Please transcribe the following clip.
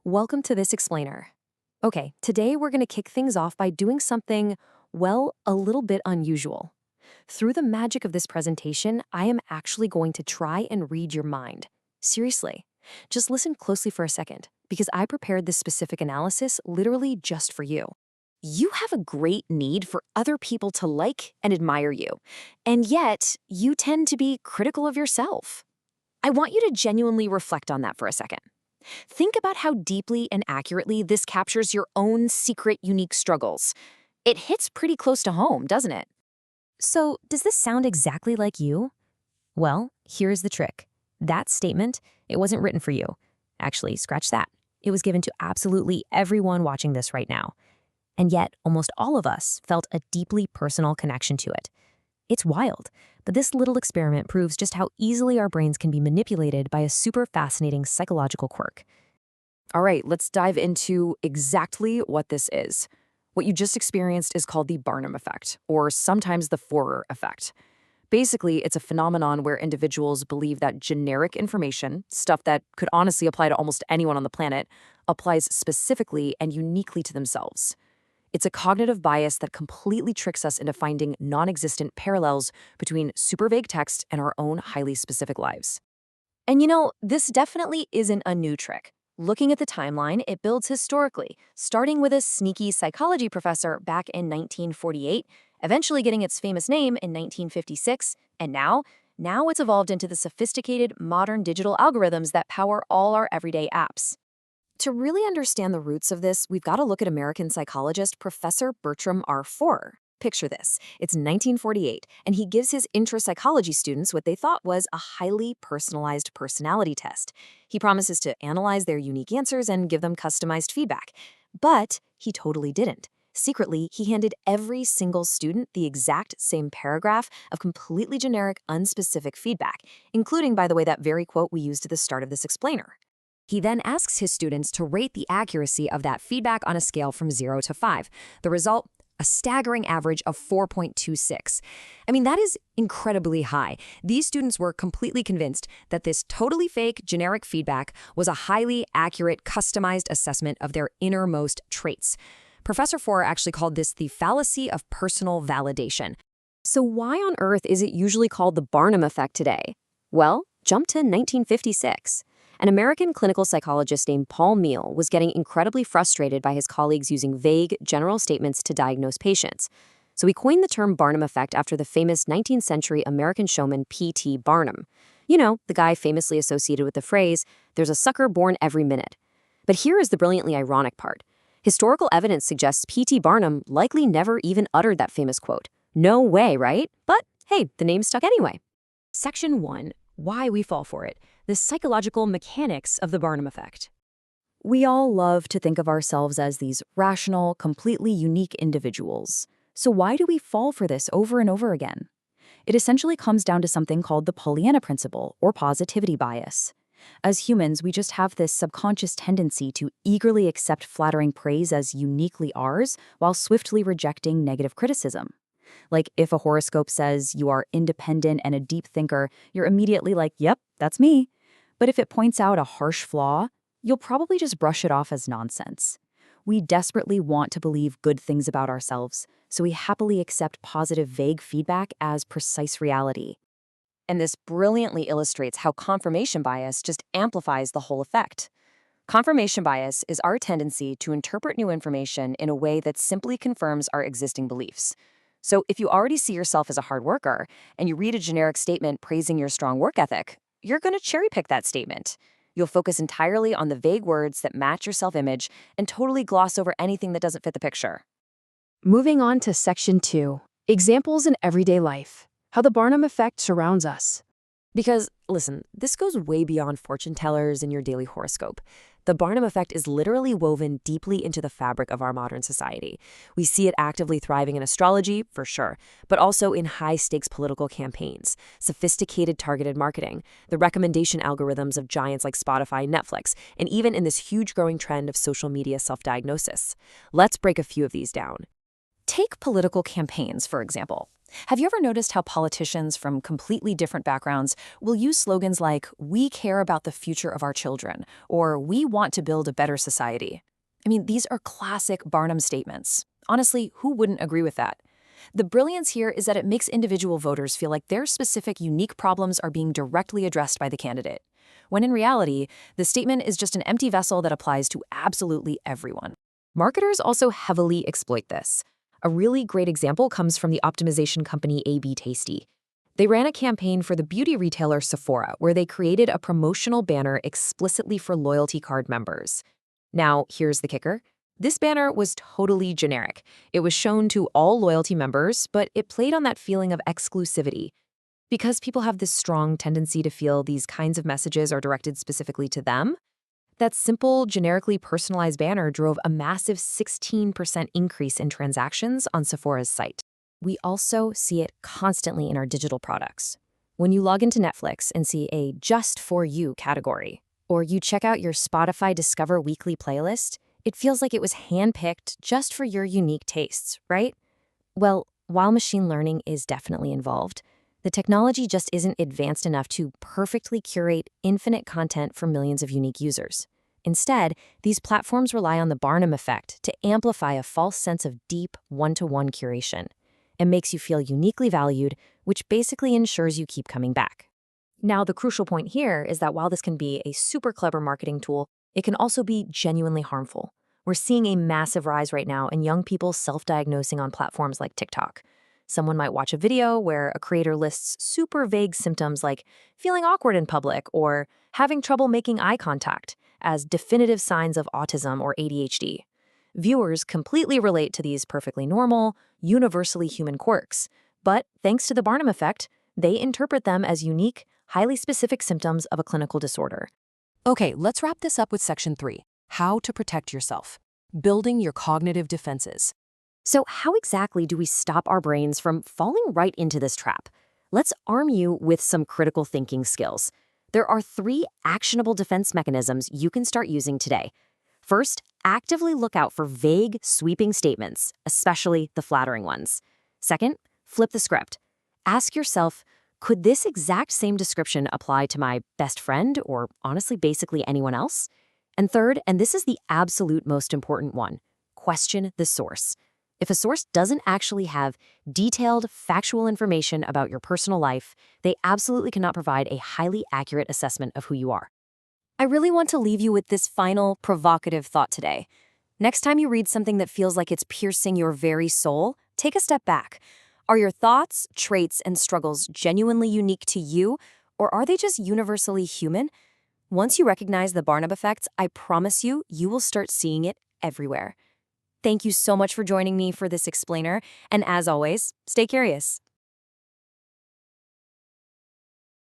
Welcome to this explainer. Okay, today we're going to kick things off by doing something, well, a little bit unusual. Through the magic of this presentation, I am actually going to try and read your mind. Seriously. Just listen closely for a second, because I prepared this specific analysis literally just for you. You have a great need for other people to like and admire you, and yet you tend to be critical of yourself. I want you to genuinely reflect on that for a second. Think about how deeply and accurately this captures your own secret, unique struggles. It hits pretty close to home, doesn't it? So, does this sound exactly like you? Well, here's the trick. That statement, it wasn't written for you. Actually, scratch that. It was given to absolutely everyone watching this right now. And yet, almost all of us felt a deeply personal connection to it. It's wild, but this little experiment proves just how easily our brains can be manipulated by a super fascinating psychological quirk. All right, let's dive into exactly what this is. What you just experienced is called the Barnum effect, or sometimes the Forer effect. Basically, it's a phenomenon where individuals believe that generic information, stuff that could honestly apply to almost anyone on the planet, applies specifically and uniquely to themselves. It's a cognitive bias that completely tricks us into finding non-existent parallels between super vague text and our own highly specific lives. And this definitely isn't a new trick. Looking at the timeline, it builds historically, starting with a sneaky psychology professor back in 1948, eventually getting its famous name in 1956, and now it's evolved into the sophisticated modern digital algorithms that power all our everyday apps. To really understand the roots of this, we've got to look at American psychologist Professor Bertram R. Forer. Picture this. It's 1948, and he gives his intro-psychology students what they thought was a highly personalized personality test. He promises to analyze their unique answers and give them customized feedback. But he totally didn't. Secretly, he handed every single student the exact same paragraph of completely generic, unspecific feedback, including, by the way, that very quote we used at the start of this explainer. He then asks his students to rate the accuracy of that feedback on a scale from 0 to 5. The result? A staggering average of 4.26. That is incredibly high. These students were completely convinced that this totally fake generic feedback was a highly accurate, customized assessment of their innermost traits. Professor Forer actually called this the fallacy of personal validation. So why on earth is it usually called the Barnum effect today? Well, jump to 1956. An American clinical psychologist named Paul Meehl was getting incredibly frustrated by his colleagues using vague, general statements to diagnose patients. So he coined the term Barnum effect after the famous 19th century American showman P.T. Barnum. The guy famously associated with the phrase, "There's a sucker born every minute." But here is the brilliantly ironic part. Historical evidence suggests P.T. Barnum likely never even uttered that famous quote. No way, right? But hey, the name stuck anyway. Section 1. Why we fall for it. The psychological mechanics of the Barnum effect. We all love to think of ourselves as these rational, completely unique individuals. So why do we fall for this over and over again? It essentially comes down to something called the Pollyanna principle, or positivity bias. As humans, we just have this subconscious tendency to eagerly accept flattering praise as uniquely ours, while swiftly rejecting negative criticism. Like if a horoscope says you are independent and a deep thinker, you're immediately like, yep, that's me. But if it points out a harsh flaw, you'll probably just brush it off as nonsense. We desperately want to believe good things about ourselves, so we happily accept positive, vague feedback as precise reality. And this brilliantly illustrates how confirmation bias just amplifies the whole effect. Confirmation bias is our tendency to interpret new information in a way that simply confirms our existing beliefs. So if you already see yourself as a hard worker and you read a generic statement praising your strong work ethic, you're going to cherry pick that statement. You'll focus entirely on the vague words that match your self-image and totally gloss over anything that doesn't fit the picture. Moving on to Section 2, Examples in Everyday Life, How the Barnum Effect Surrounds Us. Because, listen, this goes way beyond fortune tellers and your daily horoscope. The Barnum effect is literally woven deeply into the fabric of our modern society. We see it actively thriving in astrology, for sure, but also in high-stakes political campaigns, sophisticated targeted marketing, the recommendation algorithms of giants like Spotify and Netflix, and even in this huge growing trend of social media self-diagnosis. Let's break a few of these down. Take political campaigns, for example. Have you ever noticed how politicians from completely different backgrounds will use slogans like, "We care about the future of our children," or "We want to build a better society"? I mean, these are classic Barnum statements. Honestly, who wouldn't agree with that? The brilliance here is that it makes individual voters feel like their specific, unique problems are being directly addressed by the candidate, when in reality, the statement is just an empty vessel that applies to absolutely everyone. Marketers also heavily exploit this. A really great example comes from the optimization company AB Tasty. They ran a campaign for the beauty retailer Sephora where they created a promotional banner explicitly for loyalty card members. Now, here's the kicker. This banner was totally generic. It was shown to all loyalty members, but it played on that feeling of exclusivity. Because people have this strong tendency to feel these kinds of messages are directed specifically to them, that simple, generically personalized banner drove a massive 16% increase in transactions on Sephora's site. We also see it constantly in our digital products. When you log into Netflix and see a Just For You category, or you check out your Spotify Discover Weekly playlist, it feels like it was handpicked just for your unique tastes, right? Well, while machine learning is definitely involved, the technology just isn't advanced enough to perfectly curate infinite content for millions of unique users. Instead, these platforms rely on the Barnum effect to amplify a false sense of deep, one-to-one curation. It makes you feel uniquely valued, which basically ensures you keep coming back. Now, the crucial point here is that while this can be a super clever marketing tool, it can also be genuinely harmful. We're seeing a massive rise right now in young people self-diagnosing on platforms like TikTok. Someone might watch a video where a creator lists super vague symptoms like feeling awkward in public or having trouble making eye contact as definitive signs of autism or ADHD. Viewers completely relate to these perfectly normal, universally human quirks, but thanks to the Barnum effect, they interpret them as unique, highly specific symptoms of a clinical disorder. Okay, let's wrap this up with section 3, how to protect yourself, building your cognitive defenses. So how exactly do we stop our brains from falling right into this trap? Let's arm you with some critical thinking skills. There are 3 actionable defense mechanisms you can start using today. First, actively look out for vague, sweeping statements, especially the flattering ones. Second, flip the script. Ask yourself, could this exact same description apply to my best friend or honestly basically anyone else? And third, and this is the absolute most important one, question the source. If a source doesn't actually have detailed, factual information about your personal life, they absolutely cannot provide a highly accurate assessment of who you are. I really want to leave you with this final, provocative thought today. Next time you read something that feels like it's piercing your very soul, take a step back. Are your thoughts, traits, and struggles genuinely unique to you, or are they just universally human? Once you recognize the Barnum effect, I promise you, you will start seeing it everywhere. Thank you so much for joining me for this explainer, and as always, stay curious.